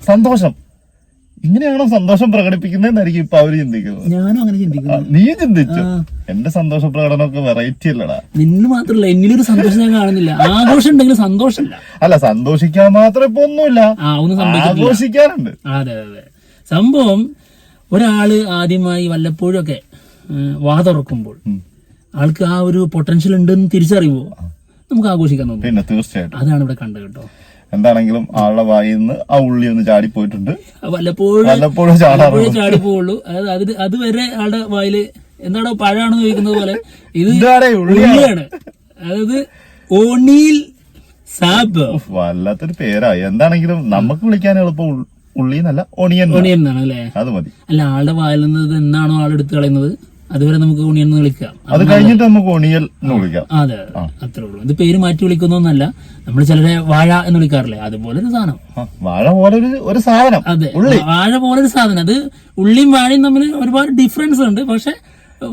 സന്തോഷം. ഇങ്ങനെയാണോ സന്തോഷം പ്രകടിപ്പിക്കുന്നതെന്നായിരിക്കും ഇപ്പൊ അവര് ചിന്തിക്കുന്നത്. ഞാനും അങ്ങനെ ചിന്തിക്കുന്നു. നീ ചിന്തിച്ചു. എന്റെ സന്തോഷ പ്രകടനമൊക്കെ വെറൈറ്റി അല്ലടാ. നിന്നു മാത്രല്ല, എന്നിലൊരു സന്തോഷം ഞാൻ കാണുന്നില്ല. ആഘോഷം ഉണ്ടെങ്കിലും സന്തോഷമില്ല. അല്ല, സന്തോഷിക്കാൻ മാത്രം ഇപ്പൊ ഒന്നുമില്ല, ആഘോഷിക്കാറുണ്ട്. അതെ അതെ. സംഭവം ഒരാള് ആദ്യമായി വല്ലപ്പോഴും ഒക്കെ വാ തുറക്കുമ്പോൾ ആൾക്ക് ആ ഒരു പൊട്ടൻഷ്യൽ ഉണ്ടെന്ന് തിരിച്ചറിയുമ്പോ നമുക്ക് ആഘോഷിക്കാൻ തോന്നും. പിന്നെ തീർച്ചയായിട്ടും അതാണ് ഇവിടെ കണ്ടത് കേട്ടോ. എന്താണെങ്കിലും ആളുടെ വായിൽ നിന്ന് ആ ഉള്ളി ഒന്ന് ചാടിപ്പോയിട്ടുണ്ട്. വല്ലപ്പോഴും ചാടിപ്പോവുള്ളൂ. അതായത് അതുവരെ ആളുടെ വായില് എന്താണോ പഴാണെന്ന് ചോദിക്കുന്നത് പോലെ ഇത് ഉള്ളിയാണ്. അതായത് ഓണിയിൽ സാബ്. വല്ലാത്തൊരു പേരായി. എന്താണെങ്കിലും നമുക്ക് വിളിക്കാൻ എളുപ്പം ഉള്ളി എന്നല്ല, ഒണിയൻ എന്നാണ് അല്ലേ? അത് മതി. അല്ല, ആളുടെ വായിൽ നിന്ന് എന്നാണോ ആളെടുത്ത് കളയുന്നത് അതുവരെ നമുക്ക് ഒണിയൻ എന്ന് വിളിക്കാം. അത് കഴിഞ്ഞിട്ട് നമുക്ക് ഒണിയൽ എന്ന് വിളിക്കാം. അതെ, അത്രേ ഉള്ളൂ. ഇത് പേര് മാറ്റി വിളിക്കുന്നൊന്നല്ല. നമ്മൾ ചിലരെ വാഴ എന്ന് വിളിക്കാറില്ലേ, അതുപോലെ ഒരു സാധനം. വാഴ പോലെ ഒരു സാധനം. അതെ, വാഴ പോലെ ഒരു സാധനം. അത് ഉള്ളിയും വാഴയും തമ്മിൽ ഒരുപാട് ഡിഫറൻസ് ഉണ്ട്. പക്ഷെ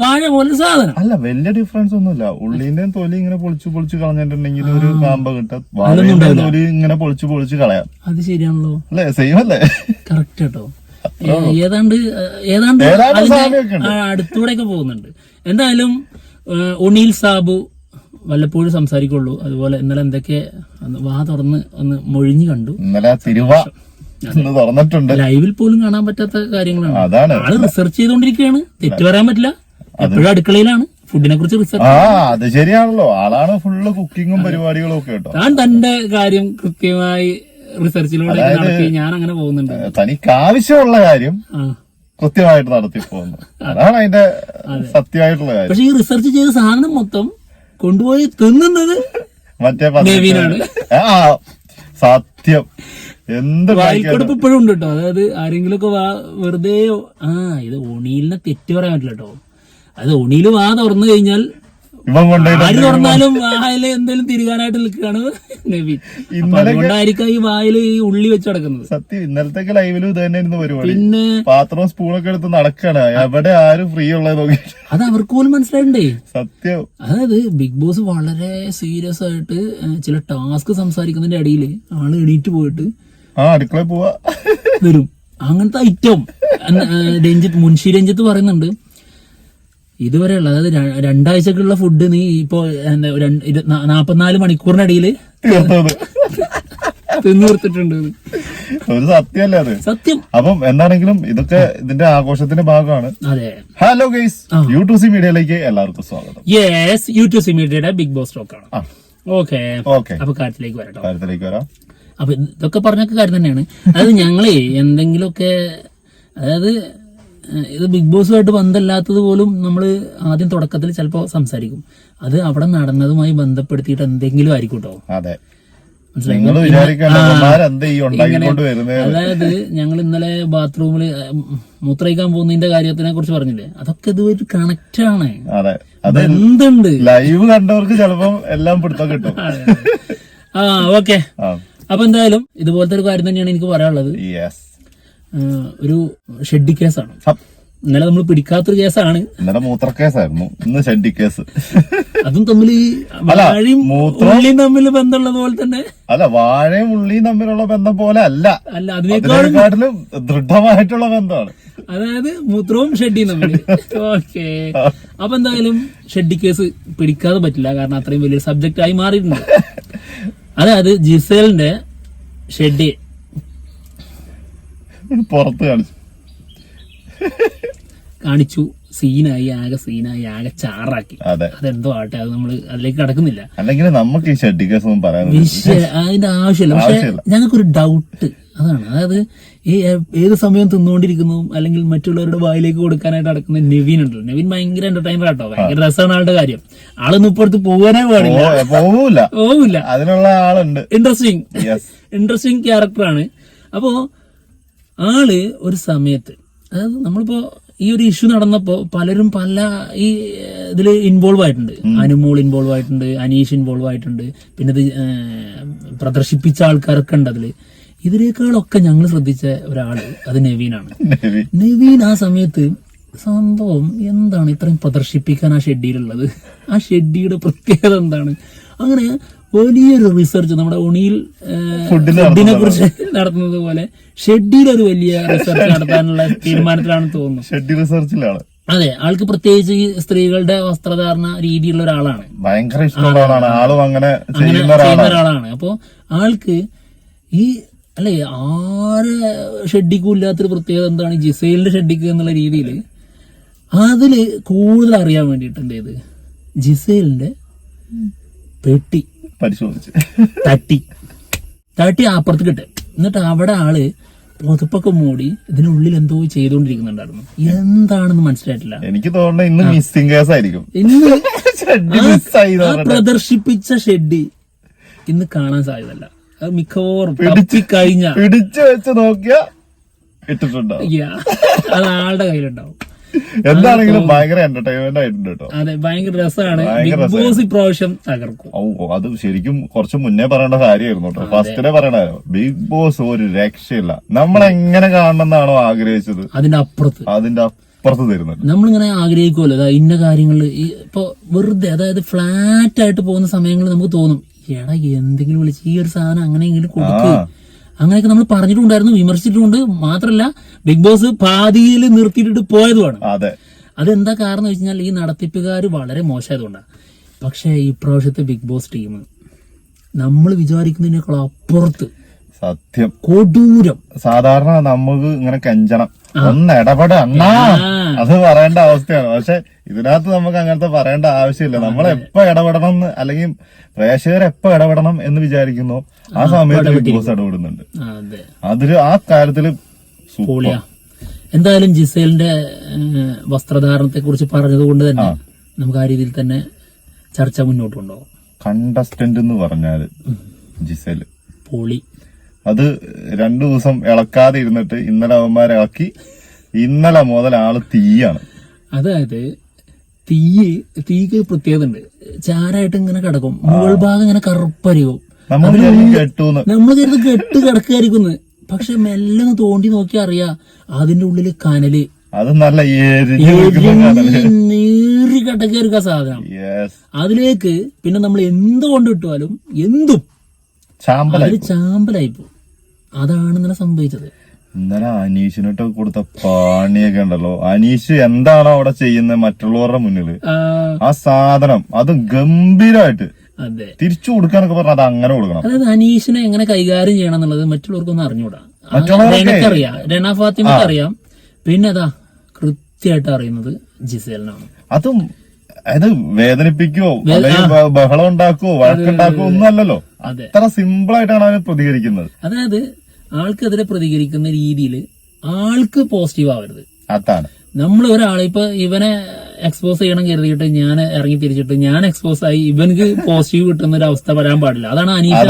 വാഴ പോലെ സാധനം അല്ല, വലിയ ഡിഫറൻസ് ഒന്നുമില്ല. ഉള്ളിന്റെ തൊലി ഇങ്ങനെ പൊളിച്ച് കളഞ്ഞിട്ടുണ്ടെങ്കിൽ ഒരു കാമ്പ് കിട്ടാം. വാഴയുടെ തൊലി ഇങ്ങനെ പൊളിച്ച് കളയാം. അത് ശരിയാണല്ലോ അല്ലേ? സെയിം അല്ലേ? കറക്റ്റ് കേട്ടോ. ഏതാണ്ട് അടുത്തൂടെ ഒക്കെ പോകുന്നുണ്ട്. എന്തായാലും ഒണീൽ സാബു വല്ലപ്പോഴും സംസാരിക്കുള്ളൂ. അതുപോലെ ഇന്നലെ എന്തൊക്കെ വാ തുറന്ന് ഒന്ന് മൊഴിഞ്ഞു കണ്ടു. ഇന്നലെ തുറന്നിട്ടുണ്ട്. ലൈവിൽ പോലും കാണാൻ പറ്റാത്ത കാര്യങ്ങളാണ്. ആള് റിസർച്ച് ചെയ്തോണ്ടിരിക്കുകയാണ്. തെറ്റ് പറയാൻ പറ്റില്ല. എപ്പോഴും അടുക്കളയിലാണ് ഫുഡിനെ കുറിച്ച് റിസർച്ച്. അത് ശരിയാണല്ലോ. ആളാണ് ഫുള്ള് കുക്കിങ്ങും പരിപാടികളും ഒക്കെ കേട്ടോ. താൻ തന്റെ കാര്യം കൃത്യമായി റിസർച്ചിലൂടെ ഞാൻ അങ്ങനെ പോകുന്നുണ്ട്. തനിക്ക് ആവശ്യമുള്ള കാര്യം കൃത്യമായിട്ട് നടത്തി പോകുന്നു. അതാണ് അതിന്റെ സത്യമായിട്ടുള്ള കാര്യം. പക്ഷെ ഈ റിസർച്ച് ചെയ്ത സാധനം മൊത്തം കൊണ്ടുപോയി തിന്നുന്നത് മറ്റേ നെവിനാണ്. സത്യം. എന്ത് വായിക്കൊടുപ്പ് ഇപ്പോഴും ഉണ്ട് കേട്ടോ. അതായത് ആരെങ്കിലും ഒക്കെ വെറുതെ ഇത് ഒണിയിലിനെ തെറ്റ് പറയാൻ പറ്റില്ല കേട്ടോ. അത് ഒണിയില് വാ തുറന്നു കഴിഞ്ഞാൽ ആര് തുറന്നാലും വായില് എന്തെങ്കിലും തിരികാനായിട്ട് നിൽക്കുകയാണ് നബീൻ. അതുകൊണ്ടായിരിക്കും ഈ വായില് ഈ ഉള്ളി വെച്ച് നടക്കുന്നത്. സത്യം. ഇന്നലത്തേക്ക് ലൈവിലും ഇത് തന്നെയായിരുന്നു പരിപാടി. പിന്നെ പാത്രവും സ്പൂണൊക്കെ എടുത്ത് നടക്കാണ്. എവിടെ ആരും ഫ്രീ ഉള്ളത് നോക്കി. അത് അവർക്ക് പോലും മനസ്സിലായിട്ടേ. സത്യം. അതായത് ബിഗ് ബോസ് വളരെ സീരിയസ് ആയിട്ട് ചില ടാസ്ക് സംസാരിക്കുന്നതിന്റെ ഇടയിൽ ആള് എണീറ്റ് പോയിട്ട് അടുക്കള പോവാ വരും. അങ്ങനത്തെ ഐറ്റം മുൻഷി രഞ്ജിത്ത് പറയുന്നുണ്ട്. ഇതുവരെയുള്ള അതായത് 2 ആഴ്ചക്കുള്ള ഫുഡ് നീ ഇപ്പോ 44 മണിക്കൂറിനിടയില് തിന്നുകൊടുത്തിട്ടുണ്ട്. ഒരു സത്യമല്ലേ അത്? സത്യം. അപ്പം എന്താണെങ്കിലും ഇതൊക്കെ ഇതിന്റെ ആഘോഷത്തിന്റെ ഭാഗമാണ്. അതെ. ഹലോ ഗൈസ്, U2C മീഡിയയിലേക്ക് എല്ലാവർക്കും സ്വാഗതം. യെസ്, U2C മീഡിയയുടെ ബിഗ് ബോസ് ടോക്ക് ആണ്. ഓക്കെ. അപ്പൊ കാര്യത്തിലേക്ക് വരാം. അപ്പൊ ഇതൊക്കെ പറഞ്ഞൊക്കെ കാര്യം തന്നെയാണ്. അതായത് ഞങ്ങളെ എന്തെങ്കിലുമൊക്കെ, അതായത് ഇത് ബിഗ് ബോസുമായിട്ട് ബന്ധമില്ലാത്തത് പോലും നമ്മൾ ആദ്യം തുടക്കത്തിൽ ചിലപ്പോ സംസാരിക്കും. അത് അവിടെ നടന്നതുമായി ബന്ധപ്പെടുത്തിയിട്ട് എന്തെങ്കിലും ആയിരിക്കും കേട്ടോ. അതായത് ഞങ്ങൾ ഇന്നലെ ബാത്റൂമില് മൂത്രയിക്കാൻ പോകുന്നതിന്റെ കാര്യത്തിനെ കുറിച്ച് പറഞ്ഞില്ലേ, അതൊക്കെ ഇതുമായിട്ട് കണക്റ്റ് ആണ്. എന്തുണ്ട് ലൈവ് കണ്ടവർക്ക് ചിലപ്പോ എല്ലാം പിടുത്തം കിട്ടും. ഓക്കെ. അപ്പൊ എന്തായാലും ഇതുപോലത്തെ ഒരു കാര്യം തന്നെയാണ് എനിക്ക് പറയാനുള്ളത്. ഒരു ഷെഡ്ഡി കേസാണ്. ഇന്നലെ നമ്മൾ പിടിക്കാത്തൊരു കേസാണ്. ഇന്നലെ മൂത്ര കേസായിരുന്നു, ഇന്ന് ഷെഡ്ഡി കേസ്. അതും തമ്മിൽ വാഴയും ഉള്ളിയും തമ്മിൽ ബന്ധമുള്ളത് പോലെ തന്നെ. അല്ല, വാഴയും ഉള്ളിയും തമ്മിലുള്ള ബന്ധം പോലെ അല്ല, അതിനേക്കാട്ടിലും ദൃഢമായിട്ടുള്ള ബന്ധമാണ്. അതായത് മൂത്രവും ഷെഡ്ഡിയും തമ്മിൽ. ഓക്കെ. അപ്പൊ എന്തായാലും ഷെഡ്ഡി കേസ് പിടിക്കാതെ പറ്റില്ല, കാരണം അത്രയും വലിയൊരു സബ്ജക്റ്റ് ആയി മാറിയിട്ടുണ്ട്. അതായത് ജിസേലിന്റെ ഷെഡ്ഡി പുറത്ത് കാണിച്ചു. സീനായി, ആകെ ചാറാക്കി. അതെന്തോ ആട്ടെ, അത് നമ്മൾ അതിലേക്ക് കടക്കുന്നില്ല. അല്ലെങ്കിൽ നമുക്ക് ഈ ഷെഡ്ഡി കേസ് ഒന്നും പറയാൻ അതിന്റെ ആവശ്യമില്ല. പക്ഷെ ഞങ്ങൾക്കൊരു ഡൗട്ട് അതാണ്. അതായത് ഈ ഏത് സമയം തിന്നുകൊണ്ടിരിക്കുന്നു അല്ലെങ്കിൽ മറ്റുള്ളവരുടെ വായിലേക്ക് കൊടുക്കാനായിട്ട് നടക്കുന്ന നെവിൻ ഉണ്ടല്ലോ. നെവിൻ ഭയങ്കര എന്റർടൈനർ ആട്ടോ. ഭയങ്കര രസമാണ് ആളുടെ കാര്യം. ആളൊന്നും ഇപ്പുറത്ത് പോകാനേ പോവില്ല. അതിനുള്ള ആളുണ്ട്. ഇൻട്രസ്റ്റിംഗ് ക്യാരക്ടറാണ്. അപ്പോ ആള് ഒരു സമയത്ത്, അതായത് നമ്മളിപ്പോ ഈ ഒരു ഇഷ്യൂ നടന്നപ്പോ പലരും പല ഈ ഇതില് ഇൻവോൾവ് ആയിട്ടുണ്ട്. അനുമോൾ ഇൻവോൾവ് ആയിട്ടുണ്ട്, അനീഷ് ഇൻവോൾവ് ആയിട്ടുണ്ട്, പിന്നെ ഇത് പ്രദർശിപ്പിച്ച ആൾക്കാരൊക്കെ ഉണ്ട് അതില്. ഇതിനേക്കാളൊക്കെ ഞങ്ങൾ ശ്രദ്ധിച്ച ഒരാള് അത് നെവീനാണ്. നെവീൻ ആ സമയത്ത് സംഭവം എന്താണ് ഇത്രയും പ്രദർശിപ്പിക്കാൻ ആ ഷെഡ്ഡിയിലുള്ളത്, ആ ഷെഡ്ഡിയുടെ പ്രത്യേകത എന്താണ്, അങ്ങനെ വലിയൊരു റിസർച്ച് നമ്മുടെ ഉണിയിൽ ഫുഡിനെ കുറിച്ച് നടത്തുന്നത് പോലെ ഷെഡിയിൽ ഒരു വലിയ റിസർച്ച് നടത്താനുള്ള തീരുമാനത്തിലാണെന്ന് തോന്നുന്നു. ഷെഡ് റിസർച്ചിലാണ്. അതെ, ആൾക്ക് പ്രത്യേകിച്ച് ഈ സ്ത്രീകളുടെ വസ്ത്രധാരണ രീതിയുള്ള ഒരാളാണ്, ഭയങ്കര ഇഷ്ടമുള്ള ആളാണ്, ആളും അങ്ങനെ ചെയ്യുന്ന ഒരാളാണ്. അപ്പൊ ആൾക്ക് ഈ അല്ലെ ആരെ ഷെഡിക്കും ഇല്ലാത്തൊരു പ്രത്യേകത എന്താണ് ജിസൈലിന്റെ ഷെഡിക്ക് എന്നുള്ള രീതിയിൽ അതില് കൂടുതൽ അറിയാൻ വേണ്ടിയിട്ട് എന്ത് ചെയ്ത് ജിസൈലിന്റെ പെട്ടി പരിശോധിച്ച് തട്ടി അപ്പുറത്ത് കിട്ടെ. എന്നിട്ട് അവിടെ ആള് പുതപ്പൊക്കെ മൂടി ഇതിനുള്ളിൽ എന്തോ ചെയ്തുകൊണ്ടിരിക്കുന്നുണ്ടായിരുന്നു. എന്താണെന്ന് മനസ്സിലായിട്ടില്ല. എനിക്ക് തോന്നുന്നു ഇന്ന് മിസ്സിംഗ് കേസ് ആയിരിക്കും. ഇന്ന് പ്രദർശിപ്പിച്ച ഷെഡ് ഇന്ന് കാണാൻ സാധ്യതല്ല. അത് മിക്കവാറും പിടിച്ചു വെച്ച് നോക്കിയാ ഇട്ടിട്ടുണ്ടോ, അത് ആളുടെ കയ്യിലുണ്ടാവും. എന്താണെങ്കിലും ഭയങ്കര എന്റർടൈൻമെന്റ് ആയിട്ടുണ്ട് കേട്ടോ. അതെ, ഭയങ്കര രസമാണ്. ബിഗ് ബോസ് ഇപ്രാവശ്യം തകർക്കും. അത് ശരിക്കും കുറച്ച് മുന്നേ പറയേണ്ട കാര്യമായിരുന്നു കേട്ടോ. ഫസ്റ്റിനെ പറയണോ, ബിഗ് ബോസ് ഒരു രക്ഷയില്ല. നമ്മളെങ്ങനെ കാണണമെന്നാണോ ആഗ്രഹിച്ചത് അതിന്റെ അപ്പുറത്ത് തരുന്നത്. നമ്മളിങ്ങനെ ആഗ്രഹിക്കുമല്ലോ ഇന്ന കാര്യങ്ങളിൽ ഇപ്പൊ വെറുതെ, അതായത് ഫ്ലാറ്റ് ആയിട്ട് പോകുന്ന സമയങ്ങളിൽ നമുക്ക് തോന്നും എടാ എന്തെങ്കിലും വിളിച്ച് ഈ ഒരു സാധനം അങ്ങനെയെങ്കിലും കൊടുക്കുക, അങ്ങനെയൊക്കെ നമ്മൾ പറഞ്ഞിട്ടുണ്ടായിരുന്നു, വിമർശിച്ചിട്ടുണ്ട്. മാത്രല്ല ബിഗ് ബോസ് പാതിയിൽ നിർത്തിയിട്ടിട്ട് പോയതുമാണ്. അതെന്താ കാരണം എന്ന് വെച്ചാൽ ഈ നടത്തിപ്പുകാർ വളരെ മോശമായതുകൊണ്ടാണ്. പക്ഷെ ഈ പ്രാവശ്യത്തെ ബിഗ് ബോസ് ടീം നമ്മൾ വിചാരിക്കുന്നതിനേക്കാൾ അപ്പുറത്ത് സത്യം കൊടൂരം. സാധാരണ നമുക്ക് ഇങ്ങനെ കെഞ്ചണം, ഒന്ന് ഇടപെട അണ്ണാ, അത് പറയേണ്ട അവസ്ഥയാണ്. പക്ഷെ ഇതിനകത്ത് നമുക്ക് അങ്ങനത്തെ പറയേണ്ട ആവശ്യമില്ല. നമ്മൾ എപ്പോ ഇടപെടണം എന്ന്, അല്ലെങ്കിൽ പ്രേക്ഷകർ എപ്പോ ഇടപെടണം എന്ന് വിചാരിക്കുന്നു ആ സമയത്ത് ബിഗ് ബോസ് ഇടപെടുന്നുണ്ട്. അതില് ആ കാര്യത്തില് എന്തായാലും ജിസേലിന്റെ വസ്ത്രധാരണത്തെ കുറിച്ച് പറഞ്ഞത് കൊണ്ട് തന്നെ നമുക്ക് ആ രീതിയിൽ തന്നെ ചർച്ച മുന്നോട്ട് കൊണ്ടുപോകും. കണ്ടസ്റ്റന്റ് എന്ന് പറഞ്ഞാല് ജിസേല് പൊളി. അത് 2 ദിവസം ഇളക്കാതെ ഇരുന്നിട്ട് ഇന്നലെ അവന്മാരെ ഇളക്കി. ഇന്നലെ മുതൽ ആള് തീയാണ്. അതായത് തീക്ക് പ്രത്യേകത ഉണ്ട്. ചാരായിട്ട് ഇങ്ങനെ കിടക്കും, മുകൾ ഭാഗം ഇങ്ങനെ കറുപ്പരിക്കും. നമ്മൾ കരുത് കെട്ട് കിടക്കായിരിക്കുന്നു. പക്ഷെ മെല്ലെ തോണ്ടി നോക്കി അറിയാ അതിന്റെ ഉള്ളില് കനല്, അത് നല്ല നീറി കിടക്കായിരിക്കും സാധനം. അതിലേക്ക് പിന്നെ നമ്മൾ എന്തുകൊണ്ട് ഇട്ടാലും എന്തും ചാമ്പലായിപ്പോ. അതാണ് ഇന്നലെ സംഭവിച്ചത്. ഇന്നലെ അനീഷിനിട്ട് കൊടുത്ത പാണിയൊക്കെ ഉണ്ടല്ലോ. അനീഷ് എന്താണോ അവിടെ ചെയ്യുന്നത് മറ്റുള്ളവരുടെ മുന്നില്, ആ സാധനം അത് ഗംഭീരമായിട്ട് തിരിച്ചു കൊടുക്കാനൊക്കെ പറഞ്ഞാൽ അത് അങ്ങനെ കൊടുക്കണം. അതായത് അനീഷിനെ എങ്ങനെ കൈകാര്യം ചെയ്യണം എന്നുള്ളത് മറ്റുള്ളവർക്കൊന്നും അറിഞ്ഞൂടാ. അറിയാം, രണ ഫാത്തിമക്ക് അറിയാം. പിന്നെ അതാ കൃത്യമായിട്ട് അറിയുന്നത് ജിസേലിനാണ്. അതും അത് വേദനിപ്പിക്കുവോ ബഹളം ഉണ്ടാക്കുവോ വഴക്കുണ്ടാക്കുവോ ഒന്നും അല്ലല്ലോ. അത്ര സിമ്പിൾ ആയിട്ടാണ് അവന് പ്രതികരിക്കുന്നത്. അതായത് ആൾക്കെതിരെ പ്രതികരിക്കുന്ന രീതിയിൽ ആൾക്ക് പോസിറ്റീവ് ആവരുത്. അതാണ് നമ്മൾ ഒരാളെ ഇപ്പൊ ഇവനെ എക്സ്പോസ് ചെയ്യണം കരുതിയിട്ട് ഞാൻ ഇറങ്ങി തിരിച്ചിട്ട് ഞാൻ എക്സ്പോസ് ആയി ഇവനക്ക് പോസിറ്റീവ് കിട്ടുന്ന ഒരു അവസ്ഥ വരാൻ പാടില്ല. അതാണ് അനീഷ്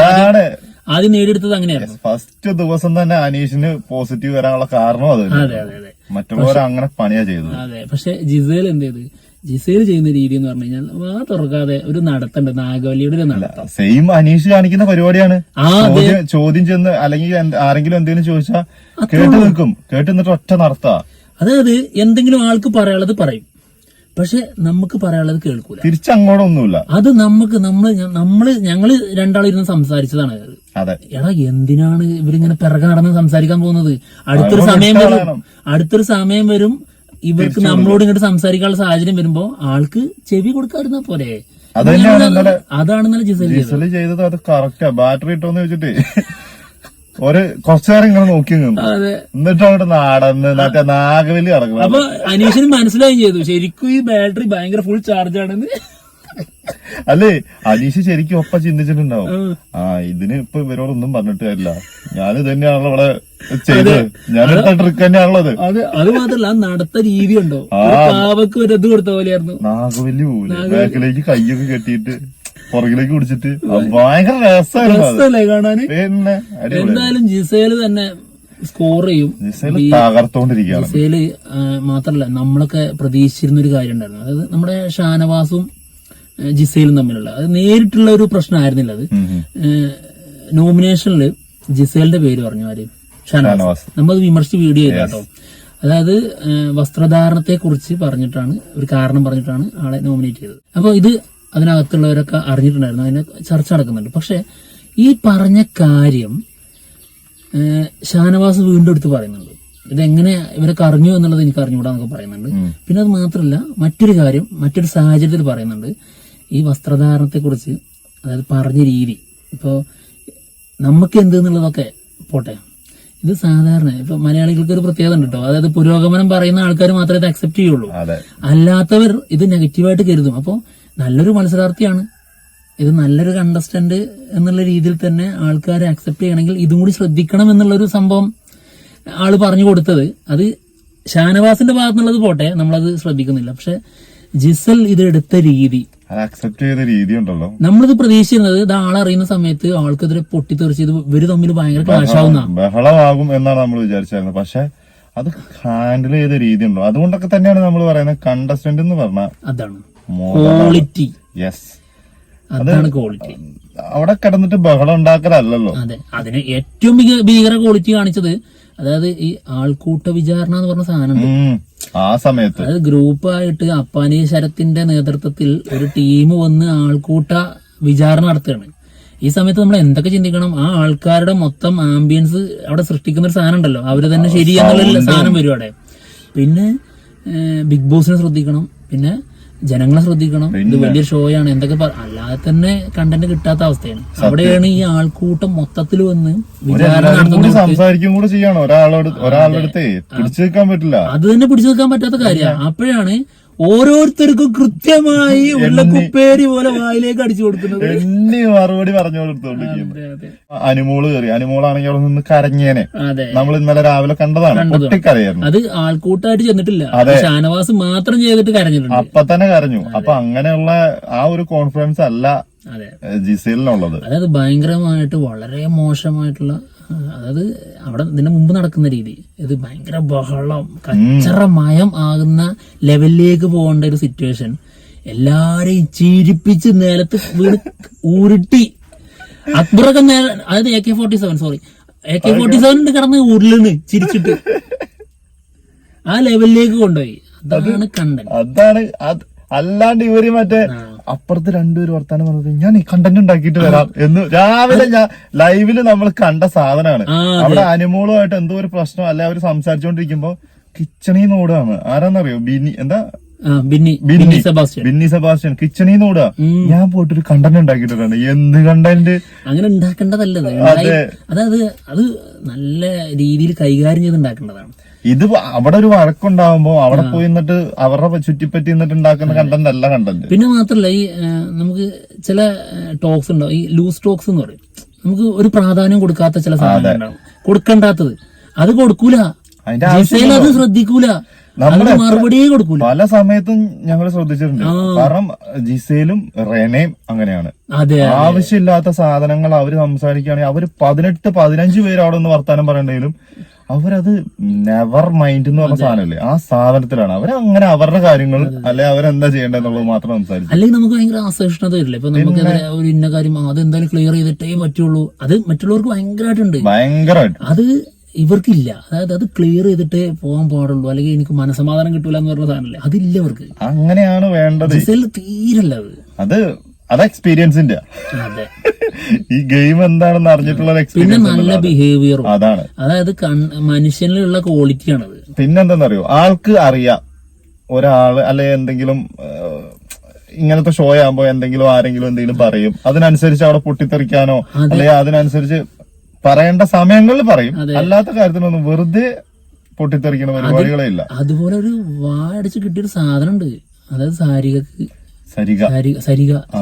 ആദ്യം നേടിയെടുത്തത്. അങ്ങനെയായിരുന്നു ഫസ്റ്റ് ദിവസം തന്നെ അനീഷിന് പോസിറ്റീവ് വരാനുള്ള കാരണം അത്. അതെ മറ്റുള്ളവർ അങ്ങനെ പണിയാ ചെയ്തത്. അതെ, പക്ഷെ ജിസേൽ എന്ത് ചെയ്ത്, ജിസേൽ ചെയ്യുന്ന രീതി എന്ന് പറഞ്ഞു കഴിഞ്ഞാൽ വാ തുറക്കാതെ ഒരു നടത്തണ്ട്, നാഗവല്ലിയുടെ ഒരു നടത്തം. സെയിം അനീഷ് കാണിക്കുന്ന പരിപാടിയാണ്. ചോദ്യം ചെന്ന് അല്ലെങ്കിൽ ആരെങ്കിലും എന്തെങ്കിലും ചോദിച്ചാൽ കേട്ട് നിൽക്കും, കേട്ട് നിന്നിട്ട് ഒറ്റ നടത്താ. അതായത് എന്തെങ്കിലും ആൾക്ക് പറയാനുള്ളത് പറയും, പക്ഷെ നമുക്ക് പറയാനുള്ളത് കേൾക്കൂല. തിരിച്ചങ്ങോട്ടൊന്നുമില്ല. അത് ഞങ്ങള് രണ്ടാളിരുന്ന് സംസാരിച്ചതാണ്. എടാ എന്തിനാണ് ഇവരിങ്ങനെ പിറകെ നടന്ന് സംസാരിക്കാൻ പോകുന്നത്? അടുത്തൊരു സമയം വരും ഇവർക്ക് നമ്മളോട് ഇങ്ങോട്ട് സംസാരിക്കാനുള്ള സാഹചര്യം വരുമ്പോ ആൾക്ക് ചെവി കൊടുക്കാതിരുന്നാ പോരെ. അതാണ് ഇന്നലെ ജിസേൽ ചെയ്തത്. അത് കറക്റ്റാ. ബാറ്ററി ഇട്ടോന്ന് വെച്ചിട്ട് കുറച്ചു നേരം ഇങ്ങനെ നോക്കി നിന്നു, എന്നിട്ട് അവിടെ നടന്ന് മറ്റേ നാഗവല്ലി നടക്കുന്നത്. അപ്പൊ അനീഷിന് മനസ്സിലായും ചെയ്തു ശരിക്കും ഈ ബാറ്ററി ഭയങ്കര ഫുൾ ചാർജ് ആണെന്ന്. അല്ലേ, അനീഷ് ശരിക്കും ഒപ്പം ചിന്തിച്ചിട്ടുണ്ടാവും. ഇതിന് ഇപ്പൊ ഇവരോടൊന്നും പറഞ്ഞിട്ട് കാര്യമില്ല, ഞാനിത് തന്നെയാണല്ലോ ഇവിടെ ചെയ്തത്, ഞാനെടുത്ത ട്രിക്ക് തന്നെയാണുള്ളത്. അത് മാത്രല്ല നടത്ത രീതി ഉണ്ടോ, പാവക്ക് ഒരു ഇത് കൊടുത്ത പോലെയായിരുന്നു. നാഗവല്ലി പോലെ ബാക്കിലേക്ക് കൈയൊക്കെ കെട്ടിയിട്ട് പുറകിലേക്ക് കുടിച്ചിട്ട് ഭയങ്കര രസമല്ലേ കാണാന്. പിന്നെ എന്തായാലും ജിസേല് തന്നെ സ്കോർ ചെയ്യും, തകർത്തോണ്ടിരിക്കുകയാണ്. ജിസേല് മാത്രല്ല നമ്മളൊക്കെ പ്രതീക്ഷിച്ചിരുന്ന ഒരു കാര്യം ഉണ്ടായിരുന്നു. അതായത് നമ്മുടെ ഷാനവാസും ജിസേലും തമ്മിലുള്ള അത് നേരിട്ടുള്ള ഒരു പ്രശ്നമായിരുന്നില്ല. അത് നോമിനേഷനില് ജിസേലിന്റെ പേര് പറഞ്ഞു ആര്, ഷാനവാസ്. നമ്മളത് വിമർശിച്ച് വീഡിയോ ചെയ്ത കേട്ടോ. അതായത് വസ്ത്രധാരണത്തെ കുറിച്ച് പറഞ്ഞിട്ടാണ്, ഒരു കാരണം പറഞ്ഞിട്ടാണ് ആളെ നോമിനേറ്റ് ചെയ്തത്. അപ്പൊ ഇത് അതിനകത്തുള്ളവരൊക്കെ അറിഞ്ഞിട്ടുണ്ടായിരുന്നു, അതിന് ചർച്ച നടക്കുന്നുണ്ട്. പക്ഷെ ഈ പറഞ്ഞ കാര്യം ഷാനവാസ് വീണ്ടും എടുത്ത് പറയുന്നുണ്ട്. ഇതെങ്ങനെ ഇവരൊക്കെ അറിഞ്ഞു എന്നുള്ളത് എനിക്ക് അറിഞ്ഞുകൂടാന്നൊക്കെ പറയുന്നുണ്ട്. പിന്നെ അത് മാത്രമല്ല, മറ്റൊരു കാര്യം മറ്റൊരു സാഹചര്യത്തിൽ പറയുന്നുണ്ട്. ഈ വസ്ത്രധാരണത്തെക്കുറിച്ച്, അതായത് പറഞ്ഞ രീതി, ഇപ്പോൾ നമുക്ക് എന്ത് എന്നുള്ളതൊക്കെ പോട്ടെ, ഇത് സാധാരണ ഇപ്പൊ മലയാളികൾക്ക് ഒരു പ്രത്യേകത ഉണ്ട് കേട്ടോ. അതായത് പുരോഗമനം പറയുന്ന ആൾക്കാർ മാത്രമേ ഇത് അക്സെപ്റ്റ് ചെയ്യുള്ളൂ, അല്ലാത്തവർ ഇത് നെഗറ്റീവായിട്ട് കരുതും. അപ്പോൾ നല്ലൊരു മത്സരാർത്ഥിയാണ്, ഇത് നല്ലൊരു കണ്ടസ്റ്റന്റ് എന്നുള്ള രീതിയിൽ തന്നെ ആൾക്കാരെ അക്സെപ്റ്റ് ചെയ്യണമെങ്കിൽ ഇതും കൂടി ശ്രദ്ധിക്കണം എന്നുള്ളൊരു സംഭവം ആള് പറഞ്ഞു കൊടുത്തത്. അത് ഷാനവാസിന്റെ ഭാഗത്തുനിന്നുള്ളത് പോട്ടെ, നമ്മളത് ശ്രദ്ധിക്കുന്നില്ല. പക്ഷെ ജിസൽ ഇത് എടുത്ത രീതി, അക്സെപ്റ്റ് ചെയ്ത രീതി ഉണ്ടല്ലോ, നമ്മളിത് പ്രതീക്ഷിക്കുന്നത് ഇത് ആളറിയുന്ന സമയത്ത് ആൾക്കെതിരെ പൊട്ടിത്തെറിച്ച് ഇത് ഇവര് തമ്മിൽ ഭയങ്കര ക്ലാഷ് ആവുന്ന ബഹളമാകും എന്നാണ് നമ്മൾ വിചാരിച്ചായിരുന്നത്. പക്ഷെ അത് ഹാൻഡിൽ ചെയ്ത രീതി ഉണ്ടോ, അതുകൊണ്ടൊക്കെ തന്നെയാണ് നമ്മൾ പറയുന്നത് കണ്ടസ്റ്റന്റ് എന്ന് പറഞ്ഞാൽ അതാണ് ക്വാളിറ്റി. യെസ്, അതാണ് ക്വാളിറ്റി. അവിടെ കിടന്നിട്ട് ബഹളം ഉണ്ടാക്കലല്ലോ. അതെ, അതിന് ഏറ്റവും ഭീകര ക്വാളിറ്റി കാണിച്ചത്, അതായത് ഈ ആൾക്കൂട്ട വിചാരണ എന്ന് പറഞ്ഞ സാധനം ആ സമയത്ത്, അതായത് ഗ്രൂപ്പായിട്ട് അപ്പാനി ശരത്തിന്റെ നേതൃത്വത്തിൽ ഒരു ടീം വന്ന് ആൾക്കൂട്ട വിചാരണ നടത്തുകയാണ്. ഈ സമയത്ത് നമ്മൾ എന്തൊക്കെ ചിന്തിക്കണം, ആ ആൾക്കാരുടെ മൊത്തം ആംബിയൻസ് അവിടെ സൃഷ്ടിക്കുന്ന ഒരു സാധനം ഉണ്ടല്ലോ, അവര് തന്നെ ശരിയെന്നുള്ള സാധനം വരും അവിടെ. പിന്നെ ബിഗ് ബോസിനെ ശ്രദ്ധിക്കണം, പിന്നെ ജനങ്ങളെ ശ്രദ്ധിക്കണം. ഇത് വലിയൊരു ഷോയാണ്, എന്തൊക്കെ അല്ലാതെ തന്നെ കണ്ടന്റ് കിട്ടാത്ത അവസ്ഥയാണ്. അവിടെയാണ് ഈ ആൾക്കൂട്ടം മൊത്തത്തിൽ വന്ന് വിചാരണ നടത്തുന്നത്. സംസാരിക്കും കൂടെ ചെയ്യണം ഒരാളുടെ അടുത്ത് പിടിച്ചു നിൽക്കാൻ പറ്റില്ല, അത് തന്നെ പിടിച്ചു നിൽക്കാൻ പറ്റാത്ത കാര്യമാണ്. അപ്പോഴാണ് ഓരോരുത്തർക്കും കൃത്യമായി ഉള്ള കുപ്പേരി പോലെ വായിലേക്ക് അടിച്ചു കൊടുക്കുന്നത്. മറുപടി പറഞ്ഞു കൊടുത്തോണ്ടിരിക്കുന്നത്. അനുമോള് കയറി, അനുമോളാണെങ്കിൽ അവിടെ നിന്ന് കരഞ്ഞേനെ. നമ്മൾ ഇന്നലെ രാവിലെ കണ്ടതാണ്, പൊട്ടിക്കരയായിരുന്നു. അത് ആൾക്കൂട്ടായിട്ട് ചെന്നിട്ടില്ല, ഷാനവാസ് മാത്രം ചെയ്തിട്ട് കരഞ്ഞിട്ടുണ്ട്. അപ്പൊ തന്നെ കരഞ്ഞു. അപ്പൊ അങ്ങനെയുള്ള ആ ഒരു കോൺഫിഡൻസ് അല്ല ജിസേലിനുള്ളത്. അതായത് ഭയങ്കരമായിട്ട് വളരെ മോശമായിട്ടുള്ള, അതായത് അവിടെ ഇതിന്റെ മുമ്പ് നടക്കുന്ന രീതി, ഇത് ഭയങ്കര ബഹളം കച്ചറമയം ആകുന്ന ലെവലിലേക്ക് പോകേണ്ട ഒരു സിറ്റുവേഷൻ. എല്ലാരെയും ചിരിപ്പിച്ച് നിലത്ത് വീണ് ഉരുട്ടി. അക്ബറൊക്കെ അതായത് AK-47 കിടന്ന് ഉരുളിന് ചിരിച്ചിട്ട് ആ ലെവലിലേക്ക് കൊണ്ടുപോയി. അതാണ് കണ്ടന്റ്. അതാണ് അല്ലാണ്ട് ഇവര് മറ്റേ അപ്പുറത്ത് രണ്ടുപേര് വർത്താനം പറഞ്ഞത് ഞാൻ ഈ കണ്ടന്റ് ഉണ്ടാക്കിയിട്ട് വരാം എന്ന് രാവിലെ ഞാൻ ലൈവില് നമ്മൾ കണ്ട സാധനമാണ്. അവിടെ അനുമോളുമായിട്ട് എന്തോ ഒരു പ്രശ്നം അല്ലെ അവര് സംസാരിച്ചോണ്ടിരിക്കുമ്പോ കിച്ചണീന്ന് ഓടുകയാണ്. ആരാന്നറിയോ? ബിന്നി സെബാസ്റ്റ്യൻ കിച്ചണീന്ന് ഓടുക. ഞാൻ പോയിട്ടൊരു കണ്ടന്റ് ഉണ്ടാക്കിയിട്ടാണ്. എന്ത് കണ്ടന്റ്? അങ്ങനെ ഉണ്ടാക്കേണ്ടതല്ലത്. അതായത് അത് നല്ല രീതിയിൽ കൈകാര്യം ചെയ്ത് ഉണ്ടാക്കേണ്ടതാണ്. ഇത് അവിടെ ഒരു വഴക്കുണ്ടാവുമ്പോ അവിടെ പോയി നിന്നിട്ട് അവരുടെ ചുറ്റിപ്പറ്റി നിന്നിട്ട് ഉണ്ടാക്കുന്ന കണ്ടന്റ് അല്ല കണ്ടന്റ്. പിന്നെ മാത്രല്ല, ഈ നമുക്ക് ചില ടോക്സ് ഉണ്ടാവും, ഈ ലൂസ് ടോക്സ് എന്ന് പറയും. നമുക്ക് ഒരു പ്രാധാന്യം കൊടുക്കാത്ത ചില സാധനങ്ങൾ ഉണ്ടാവും, കൊടുക്കണ്ടാത്തത് അത് കൊടുക്കൂല, അത് ശ്രദ്ധിക്കൂല, മറുപടിയേ കൊടുക്കൂല. പല സമയത്തും ഞങ്ങൾ ശ്രദ്ധിച്ചിട്ടുണ്ട്. കാരണം ജിസേലും റെനയും അങ്ങനെയാണ്. ആവശ്യമില്ലാത്ത സാധനങ്ങൾ അവര് സംസാരിക്കുകയാണെങ്കിൽ അവര് 18-15 പേര് അവിടെ നിന്ന് വർത്താനം പറയണ്ടെങ്കിലും അവരത് നെവർ മൈൻഡ് എന്ന് പറഞ്ഞ സാധനമല്ലേ, ആ സാധനത്തിലാണ് അവരങ്ങനെ അവരുടെ കാര്യങ്ങൾ അല്ലെ അവരെന്താ ചെയ്യേണ്ടതെന്നുള്ളത് മാത്രം സംസാരിക്കും. അല്ലെങ്കിൽ നമുക്ക് ഭയങ്കര അസഹിഷ്ണുത വരില്ല. ഇപ്പൊ നമുക്ക് ഒരു ഇന്ന കാര്യം അതെന്തായാലും ക്ലിയർ ചെയ്തിട്ടേ പറ്റുള്ളൂ. അത് മറ്റുള്ളവർക്ക് ഭയങ്കരമായിട്ട് അത് ഇവർക്കില്ല. അതായത് അത് ക്ലിയർ ചെയ്തിട്ടേ പോകാൻ പാടുള്ളൂ, അല്ലെങ്കിൽ എനിക്ക് മനസമാധാനം കിട്ടൂല എന്ന് പറഞ്ഞ സാധനമല്ലേ, അതില്ല ഇവർക്ക്. അങ്ങനെയാണ് വേണ്ടത്. തീരല്ല അത് എക്സ്പീരിയൻസിന്റെ ഈ ഗെയിം എന്താണെന്ന് അറിഞ്ഞിട്ടുള്ള പിന്നെ നല്ല ബിഹേവിയറും അതാണ്. അതായത് മനുഷ്യനിലുള്ള ക്വാളിറ്റിയാണത്. പിന്നെന്താന്നറിയോ, ആൾക്ക് അറിയാം ഒരാള് അല്ലെ എന്തെങ്കിലും ഇങ്ങനത്തെ ഷോ ആകുമ്പോ ആരെങ്കിലും എന്തെങ്കിലും പറയും, അതിനനുസരിച്ച് അവിടെ പൊട്ടിത്തെറിക്കാനോ അല്ലെങ്കിൽ അതിനനുസരിച്ച് പറയേണ്ട സമയങ്ങളിൽ പറയും. അല്ലാത്ത കാര്യത്തിനൊന്നും വെറുതെ പൊട്ടിത്തെറിക്കുന്ന പരിപാടികളേ ഇല്ല. അതുപോലെ ഒരു വാടിച്ച് കിട്ടിയൊരു സാധനം ഉണ്ട്, അതായത്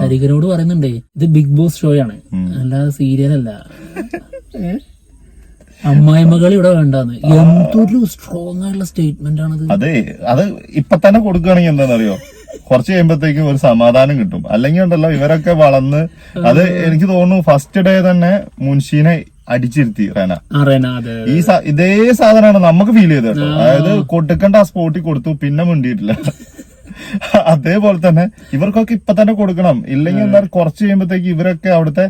സരികനോട് പറയുന്നുണ്ടേ, ഇത് ബിഗ് ബോസ് ഷോയാണ് അല്ലാതെ സീരിയലല്ല, അമ്മായിമകൾ ഇവിടെ വേണ്ടാന്ന്. എന്തൊരു സ്ട്രോങ് ആയിട്ടുള്ള സ്റ്റേറ്റ്മെന്റ് ആണത്. അത് ഇപ്പൊ തന്നെ കൊടുക്കുകയാണെങ്കിൽ എന്താണെന്നറിയോ, കുറച്ച് കഴിയുമ്പോഴത്തേക്കും ഒരു സമാധാനം കിട്ടും. അല്ലെങ്കിൽ ഉണ്ടല്ലോ ഇവരൊക്കെ വളർന്ന്, അത് എനിക്ക് തോന്നുന്നു ഫസ്റ്റ് ഡേ തന്നെ മുൻഷീനെ അടിച്ചിരുത്തി റെന. ഇതേ സാധനമാണ് നമുക്ക് ഫീൽ ചെയ്തത് കേട്ടോ. അതായത് കൊടുക്കേണ്ട ആ സ്പോട്ടിൽ കൊടുത്തു, പിന്നെ മിണ്ടിയിട്ടില്ല. അതേപോലെ തന്നെ ഇവർക്കൊക്കെ ഇപ്പൊ തന്നെ കൊടുക്കണം. ഇല്ലെങ്കിൽ എന്താ കുറച്ച് കഴിയുമ്പോഴത്തേക്ക് ഇവരൊക്കെ അവിടുത്തെ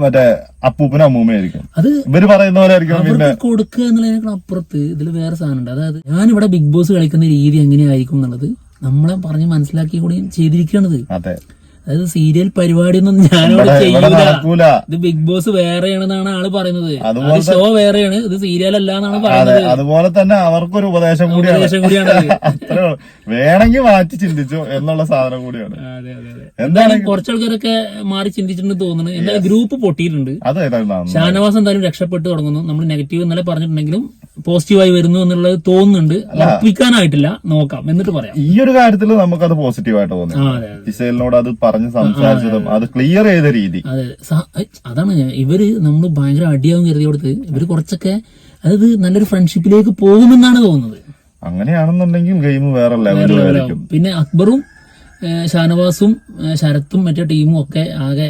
മറ്റേ അപ്പൂപ്പനും അമ്മൂമ്മയായിരിക്കും. അത് ഇവര് പറയുന്ന പോലെ ആയിരിക്കും. പിന്നെ കൊടുക്കുക എന്നുള്ളതിനേക്കാൾ അപ്പുറത്ത് ഇതിൽ വേറെ സാധനം ഉണ്ട്. അതായത് ഞാനിവിടെ ബിഗ് ബോസ് കളിക്കുന്ന രീതി എങ്ങനെയായിരിക്കും എന്നുള്ളത് നമ്മളെ പറഞ്ഞ് മനസ്സിലാക്കി കൂടി ചെയ്തിരിക്കണത്. അതായത് സീരിയൽ പരിപാടിയൊന്നും ഞാനവിടെ ഇവിടെ ചെയ്യൂല, നടക്കൂല. ഇത് ബിഗ് ബോസ് വേറെയാണെന്നാണ് ആള് പറയുന്നത്. അതുപോലെ അത് ഷോ വേറെയാണ്, ഇത് സീരിയൽ അല്ല എന്നാണ് അതെ, പറയുന്നത്. അതുപോലെ തന്നെ അവർക്കൊരു ഉപദേശം കൂടിയാണ്. അത്രേ ഉള്ളൂ. വേണമെങ്കിൽ മാറ്റി ചിന്തിച്ചു എന്നുള്ള സാധനം കൂടിയാണ്. അതെ അതെ അതെ. എന്താണെങ്കിൽ കുറച്ചാൾക്കാരൊക്കെ മാറി ചിന്തിച്ചിട്ടുണ്ട് തോന്നുന്നു. എന്തായാലും ഗ്രൂപ്പ് പൊട്ടിയിട്ടുണ്ട്. അത് ഏതായാലും ഷാനവാസ് എന്തായാലും രക്ഷപ്പെട്ട് തുടങ്ങുന്നു. നമ്മൾ നെഗറ്റീവ് ഇന്നലെ പറഞ്ഞിട്ടുണ്ടെങ്കിലും പോസിറ്റീവായി വരുന്നു എന്നുള്ളത് തോന്നുന്നുണ്ട്. ഉറപ്പിക്കാനായിട്ടില്ല, നോക്കാം എന്നിട്ട് പറയാം. ഈ ഒരു കാര്യത്തിൽ നമുക്കത് പോസിറ്റീവായിട്ട് തോന്നി. അതെ അതെ ജിസേലിനോട് അത് പറഞ്ഞ് സംസാരിച്ചതും അത് ക്ലിയർ ചെയ്ത രീതി. അതെ. അതാണ് ഇവര് നമ്മൾ ഭയങ്കര അടിയാവും കരുതി കൊടുത്ത് ഇവര് കുറച്ചൊക്കെ അതായത് നല്ലൊരു ഫ്രണ്ട്ഷിപ്പിലേക്ക് പോകുമെന്നാണ് തോന്നുന്നത്. അങ്ങനെയാണെന്നുണ്ടെങ്കിൽ ഗെയിം വേറെ ലെവലിലായിരിക്കും. പിന്നെ അക്ബറും ഷാനവാസും ശരത്തും മറ്റേ ടീമും ഒക്കെ ആകെ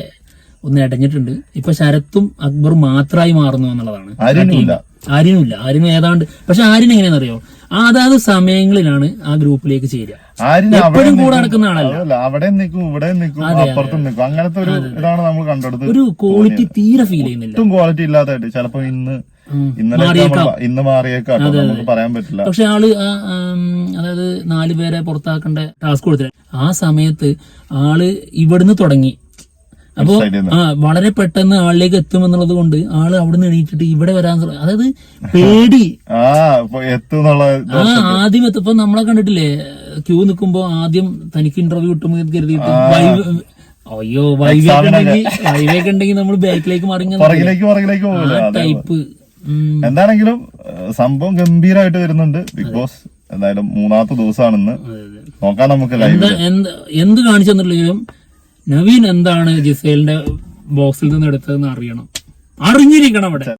ഒന്ന് ഇടഞ്ഞിട്ടുണ്ട്. ഇപ്പൊ ശരത്തും അക്ബറും മാത്രമായി മാറുന്നു എന്നുള്ളതാണ്. ആര്യനുമില്ല. ആര്യനും ഏതാണ്ട്. പക്ഷെ ആര്യൻ എങ്ങനെയാണെന്നറിയോ, അതാത് സമയങ്ങളിലാണ് ആ ഗ്രൂപ്പിലേക്ക് ചേരുക. എപ്പോഴും കൂടെ നടക്കുന്ന ആളല്ല. അവിടെ നിൽക്കും, ഇവിടെ നിൽക്കും, അപ്പുറത്തും നിൽക്കും. അങ്ങനത്തെ ഒരു ഇതാണ് നമ്മൾ കണ്ടെടുത്തത്. ഒരു ക്വാളിറ്റി തീരെ ഫീൽ ചെയ്യുന്നില്ല. ഒട്ടും ക്വാളിറ്റി ഇല്ലാതായിട്ട് ചിലപ്പോ ഇന്നലെ മാറിയേക്കാം, നമുക്ക് പറയാൻ പറ്റില്ല. പക്ഷെ ആള് അതായത് 4 പേരെ പുറത്താക്കേണ്ട ടാസ്ക് കൊടുത്തില്ല. ആ സമയത്ത് ആള് ഇവിടുന്ന് തുടങ്ങി. അപ്പോ വളരെ പെട്ടെന്ന് ആളിലേക്ക് എത്തുമെന്നുള്ളത് കൊണ്ട് ആള് അവിടുന്ന് എണീറ്റിട്ട് ഇവിടെ വരാൻ അതായത് പേടി ആദ്യം എത്തപ്പോ നമ്മളെ കണ്ടിട്ടില്ലേ, ക്യൂ നിൽക്കുമ്പോ ആദ്യം തനിക്ക് ഇന്റർവ്യൂ കിട്ടുമ്പോ കരുതിയിട്ട് അയ്യോ വൈവേക്ക് ഉണ്ടെങ്കിൽ നമ്മൾ ബാക്കിലേക്ക് മറിഞ്ഞ ടൈപ്പ്. എന്താണെങ്കിലും സംഭവം ഗംഭീരമായിട്ട് വരുന്നുണ്ട് ബിഗ് ബോസ്. എന്തായാലും 3ാമത്തെ ദിവസമാണെന്ന് നോക്കാം നമുക്ക്. എന്ത് കാണിച്ചു തന്നില്ലെങ്കിലും നവീൻ എന്താണ് ജിസേലിന്റെ ബോക്സിൽ നിന്ന് എടുത്തതെന്ന് അറിയണം, അറിഞ്ഞിരിക്കണം അവിടെ.